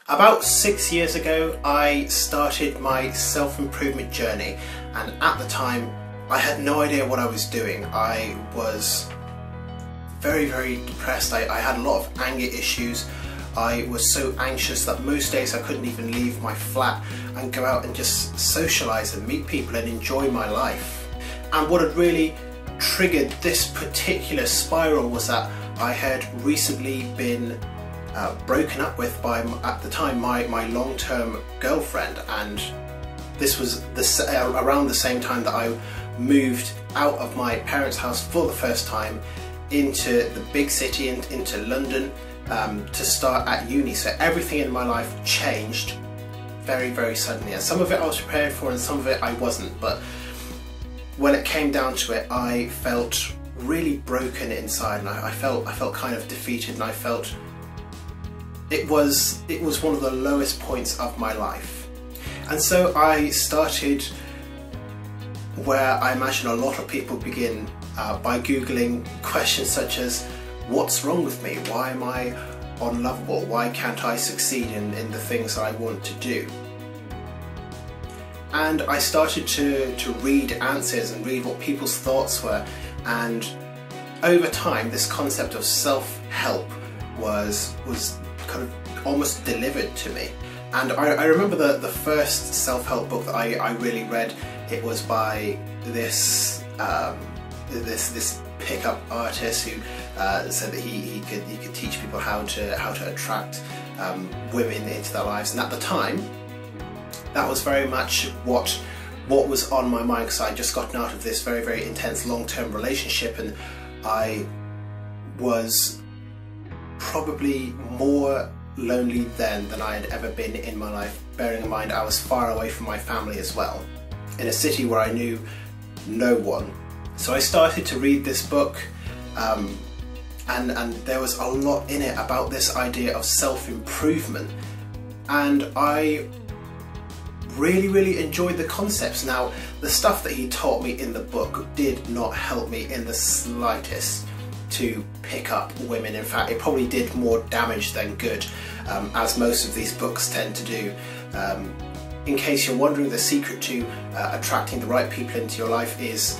About 6 years ago, I started my self-improvement journey, and at the time I had no idea what I was doing. I was very depressed. I had a lot of anger issues. I was so anxious that most days I couldn't even leave my flat and go out and just socialise and meet people and enjoy my life. And what had really triggered this particular spiral was that I had recently been broken up with by, at the time, my long-term girlfriend, and this was around the same time that I moved out of my parents' house for the first time into the big city, into London, to start at uni. So everything in my life changed very suddenly, and some of it I was prepared for and some of it I wasn't, but when it came down to it, I felt really broken inside, and I felt kind of defeated, and I felt it was one of the lowest points of my life. And so I started where I imagine a lot of people begin, by Googling questions such as, what's wrong with me? Why am I unlovable? Why can't I succeed in the things that I want to do? And I started to read answers and read what people's thoughts were, and over time this concept of self-help was kind of almost delivered to me. And I remember the first self-help book that I really read. It was by this this pickup artist who said that he could teach people how to attract women into their lives, and at the time that was very much what was on my mind, because I had just gotten out of this very intense long-term relationship, and I was probably more lonely then than I had ever been in my life, bearing in mind I was far away from my family as well, in a city where I knew no one. So I started to read this book, and there was a lot in it about this idea of self-improvement, and I really enjoyed the concepts. Now, the stuff that he taught me in the book did not help me in the slightest to pick up women. In fact, it probably did more damage than good, as most of these books tend to do. In case you're wondering, the secret to attracting the right people into your life is,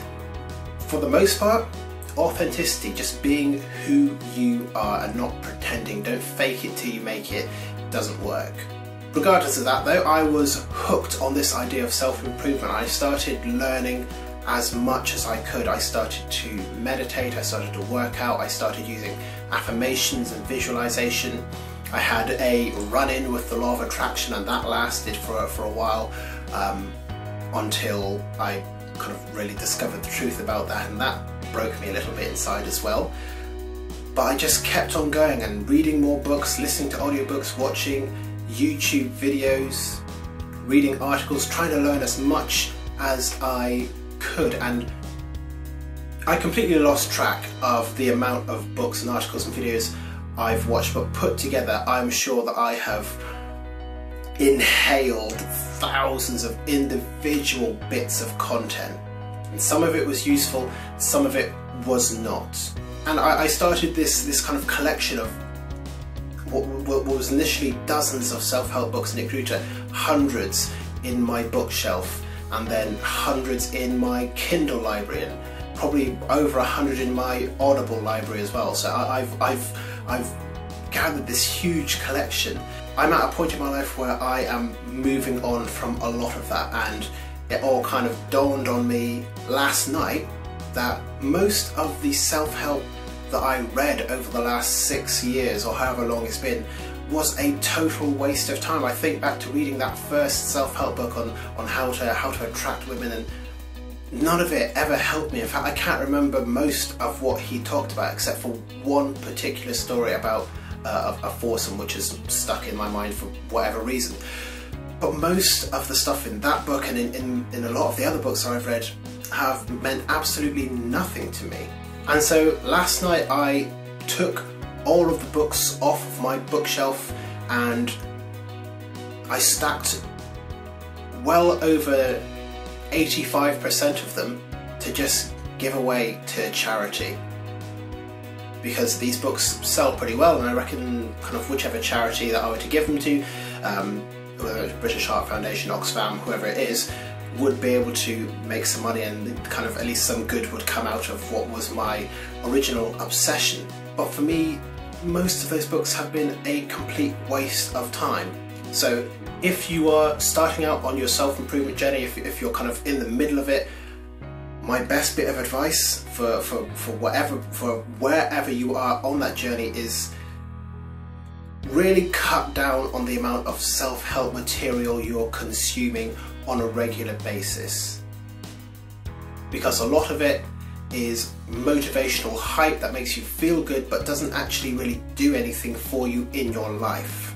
for the most part, authenticity, just being who you are and not pretending. Don't fake it till you make it. It doesn't work. Regardless of that though, I was hooked on this idea of self-improvement. I started learning as much as I could. I started to meditate, I started to work out, I started using affirmations and visualization. I had a run-in with the law of attraction, and that lasted for a while, until I kind of really discovered the truth about that, and that broke me a little bit inside as well. But I just kept on going and reading more books, listening to audiobooks, watching YouTube videos, reading articles, trying to learn as much as I could, and I completely lost track of the amount of books and articles and videos I've watched, but put together I'm sure that I have inhaled thousands of individual bits of content, and some of it was useful, some of it was not. And I started this kind of collection of what was initially dozens of self-help books, and it grew to hundreds in my bookshelf, and then hundreds in my Kindle library, and probably over 100 in my Audible library as well. So I've gathered this huge collection. I'm at a point in my life where I am moving on from a lot of that, and it all kind of dawned on me last night that most of the self-help that I read over the last 6 years, or however long it's been, was a total waste of time. I think back to reading that first self-help book on how to attract women, and none of it ever helped me. In fact, I can't remember most of what he talked about, except for one particular story about a foursome, which has stuck in my mind for whatever reason. But most of the stuff in that book, and in a lot of the other books I've read, have meant absolutely nothing to me. And so last night I took all of the books off of my bookshelf, and I stacked well over 85% of them to just give away to charity, because these books sell pretty well, and I reckon kind of whichever charity that I were to give them to, whether it's British Heart Foundation, Oxfam, whoever it is, would be able to make some money and kind of at least some good would come out of what was my original obsession. But for me, most of those books have been a complete waste of time. So if you are starting out on your self-improvement journey, if you're kind of in the middle of it, my best bit of advice for wherever you are on that journey is really cut down on the amount of self-help material you're consuming on a regular basis, because a lot of it is motivational hype that makes you feel good but doesn't actually really do anything for you in your life.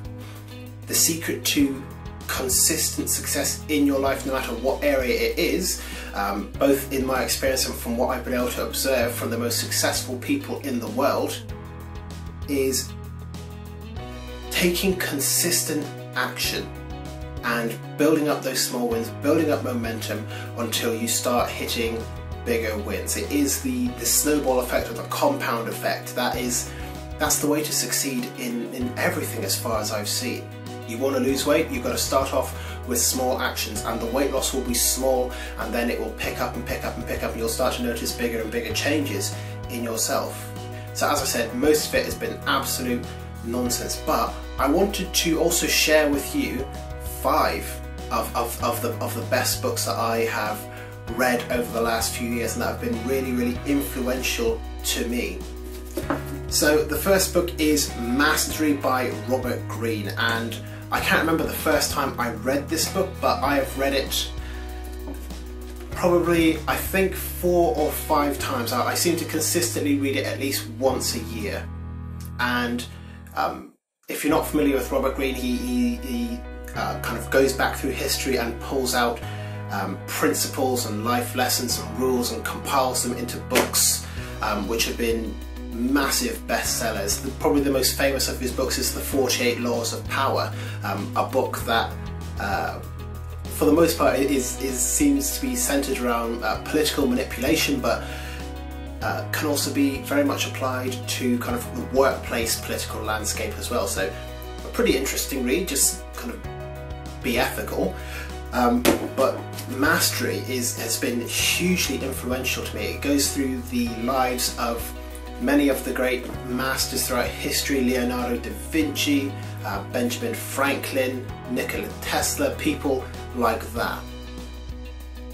The secret to consistent success in your life, no matter what area it is, both in my experience and from what I've been able to observe from the most successful people in the world, is taking consistent action and building up those small wins, building up momentum until you start hitting bigger wins. It is the snowball effect or the compound effect. That's the way to succeed in everything as far as I've seen. You want to lose weight, you've got to start off with small actions, and the weight loss will be small, and then it will pick up and pick up and pick up, and you'll start to notice bigger and bigger changes in yourself. So as I said, most of it has been absolute nonsense, but I wanted to also share with you 5 of the best books that I have read over the last few years and that have been really, really influential to me. So the first book is Mastery by Robert Greene, and I can't remember the first time I read this book, but I have read it probably, I think, 4 or 5 times. I seem to consistently read it at least once a year. And if you're not familiar with Robert Greene, he kind of goes back through history and pulls out principles and life lessons and rules and compiles them into books which have been massive bestsellers. Probably the most famous of his books is The 48 Laws of Power, a book that for the most part seems to be centered around political manipulation, but can also be very much applied to kind of the workplace political landscape as well. So a pretty interesting read, just kind of be ethical. But Mastery has been hugely influential to me. It goes through the lives of many of the great masters throughout history: Leonardo da Vinci, Benjamin Franklin, Nikola Tesla, people like that.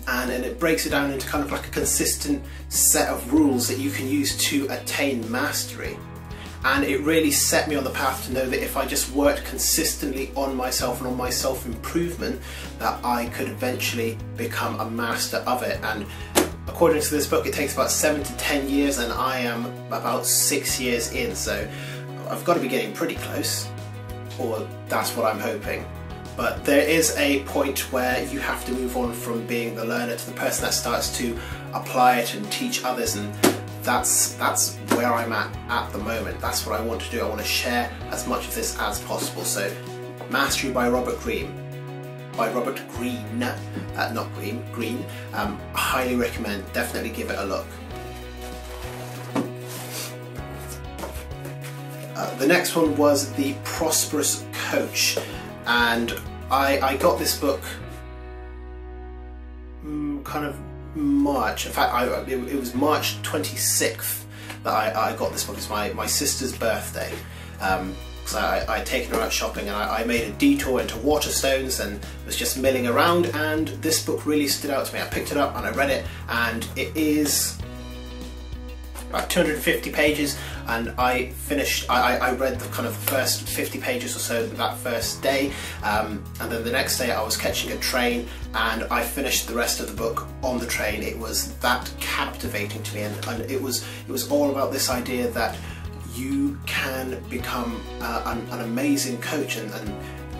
And it breaks it down into kind of like a consistent set of rules that you can use to attain mastery. And it really set me on the path to know that if I just worked consistently on myself and on my self-improvement, that I could eventually become a master of it. And according to this book, it takes about 7 to 10 years, and I am about 6 years in, so I've got to be getting pretty close, or that's what I'm hoping. But there is a point where you have to move on from being the learner to the person that starts to apply it and teach others, and that's where I'm at the moment. That's what I want to do. I want to share as much of this as possible. So Mastery by Robert Greene. Not Greene, Greene. Highly recommend, definitely give it a look. The next one was The Prosperous Coach, and I got this book kind of March. In fact, it was March 26th that I got this book. It's my sister's birthday. Because I had taken her out shopping, and I made a detour into Waterstones and was just milling around, and this book really stood out to me. I picked it up and I read it, and it is about 250 pages, and I read the kind of the first 50 pages or so that first day, and then the next day I was catching a train and I finished the rest of the book on the train. It was that captivating to me, and it was all about this idea that you can become an amazing coach, and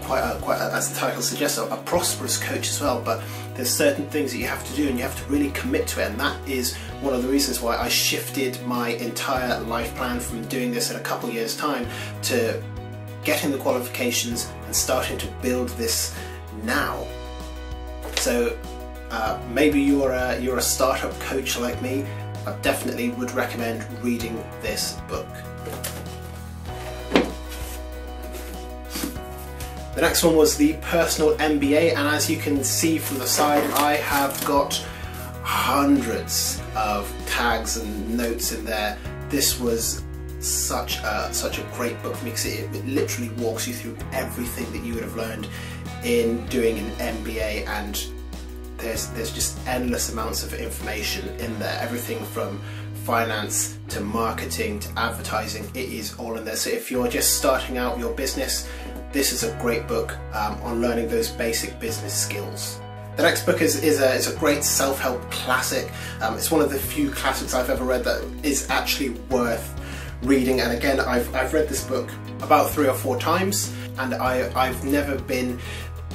quite as the title suggests, a prosperous coach as well. But there's certain things that you have to do, and you have to really commit to it, and that is one of the reasons why I shifted my entire life plan from doing this in a couple years' time to getting the qualifications and starting to build this now. So maybe you're a startup coach like me. I definitely would recommend reading this book. The next one was the Personal MBA, and as you can see from the side, I have got hundreds of tags and notes in there. This was such a great book for me because it literally walks you through everything that you would have learned in doing an MBA, and there's just endless amounts of information in there, everything from finance to marketing to advertising. It is all in there. So if you're just starting out your business, this is a great book on learning those basic business skills. The next book is a great self-help classic. It's one of the few classics I've ever read that is actually worth reading, and again I've read this book about 3 or 4 times, and I've never been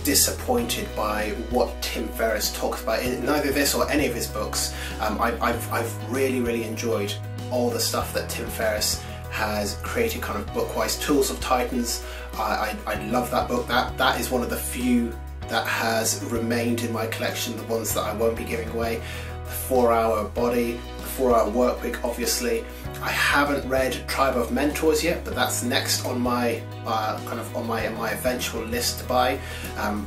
disappointed by what Tim Ferriss talks about in neither this or any of his books. I've really enjoyed all the stuff that Tim Ferriss has created, kind of book-wise. Tools of Titans, I love that book. That is one of the few that has remained in my collection, the ones that I won't be giving away. The 4-Hour Body, the 4-Hour Workweek, obviously. I haven't read Tribe of Mentors yet, but that's next on my on my eventual list to buy,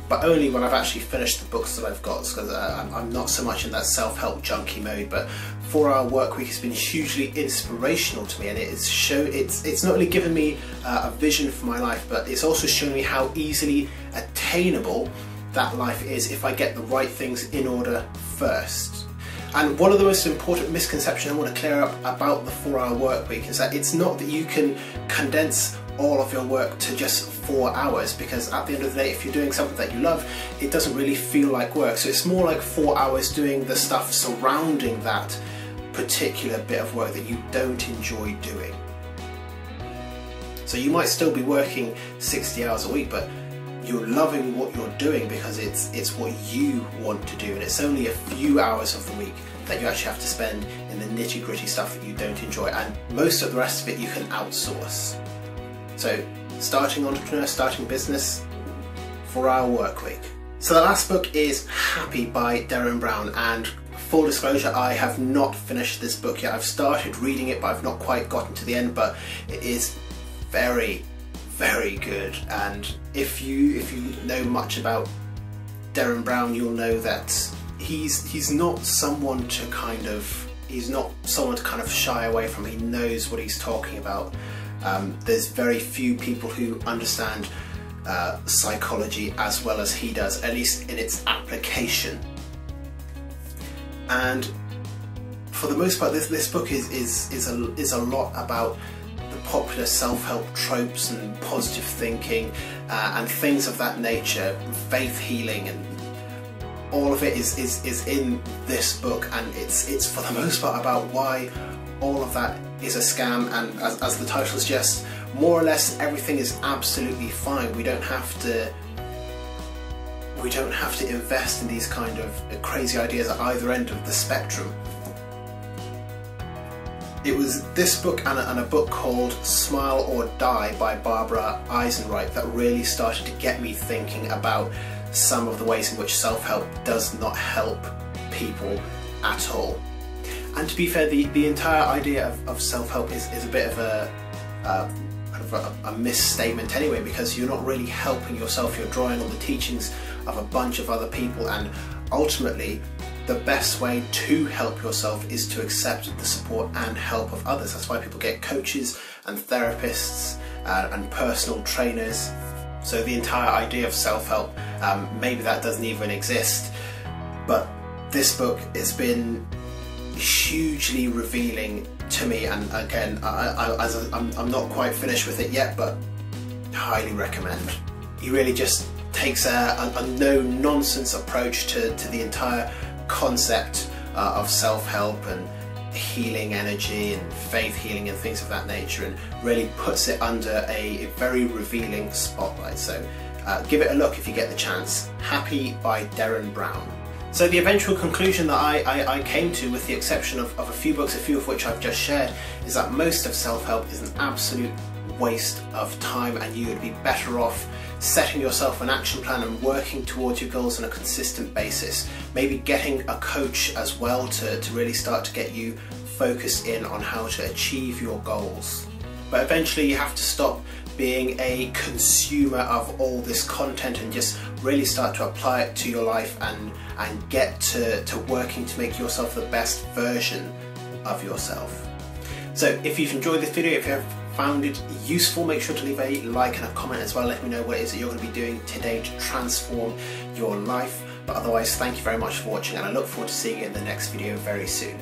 but only when I've actually finished the books that I've got, because I'm not so much in that self-help junkie mode. But 4-Hour Workweek has been hugely inspirational to me, and it's not only given me a vision for my life, but it's also shown me how easily attainable that life is if I get the right things in order first. And one of the most important misconceptions I want to clear up about the 4-Hour Workweek is that it's not that you can condense all of your work to just 4 hours, because at the end of the day, if you're doing something that you love, it doesn't really feel like work. So it's more like 4 hours doing the stuff surrounding that particular bit of work that you don't enjoy doing. So you might still be working 60 hours a week, but you're loving what you're doing because it's what you want to do, and it's only a few hours of the week that you actually have to spend in the nitty-gritty stuff that you don't enjoy, and most of the rest of it you can outsource. So starting entrepreneur, starting business, 4-Hour Workweek. So the last book is Happy by Derren Brown, and full disclosure, I have not finished this book yet. I've started reading it, but I've not quite gotten to the end, but it is very good. And if you know much about Derren Brown, you'll know that he's not someone to kind of shy away from. He knows what he's talking about. There's very few people who understand psychology as well as he does, at least in its application. And for the most part, this book is a lot about the popular self-help tropes and positive thinking and things of that nature, faith healing, and all of it is in this book, and it's for the most part about why all of that is a scam. And as the title suggests, more or less everything is absolutely fine. We don't have to invest in these kind of crazy ideas at either end of the spectrum. It was this book and a book called Smile or Die by Barbara Eisenreich that really started to get me thinking about some of the ways in which self-help does not help people at all. And to be fair, the entire idea of self-help is a bit of a misstatement anyway, because you're not really helping yourself. You're drawing on the teachings of a bunch of other people, and ultimately the best way to help yourself is to accept the support and help of others. That's why people get coaches and therapists and personal trainers. So the entire idea of self-help, maybe that doesn't even exist, but this book has been hugely revealing to me, and again, I'm not quite finished with it yet, but highly recommend. He really just takes a no-nonsense approach to the entire concept of self-help and healing energy and faith healing and things of that nature, and really puts it under a very revealing spotlight. So give it a look if you get the chance. Happy by Derren Brown. So the eventual conclusion that I came to, with the exception of a few books, a few of which I've just shared, is that most of self-help is an absolute waste of time, and you would be better off setting yourself an action plan and working towards your goals on a consistent basis. Maybe getting a coach as well to really start to get you focused in on how to achieve your goals. But eventually you have to stop being a consumer of all this content and just really start to apply it to your life and get to working to make yourself the best version of yourself. So if you've enjoyed this video, if you have found it useful, make sure to leave a like and a comment as well. Let me know what it is that you're going to be doing today to transform your life. But otherwise, thank you very much for watching, and I look forward to seeing you in the next video very soon.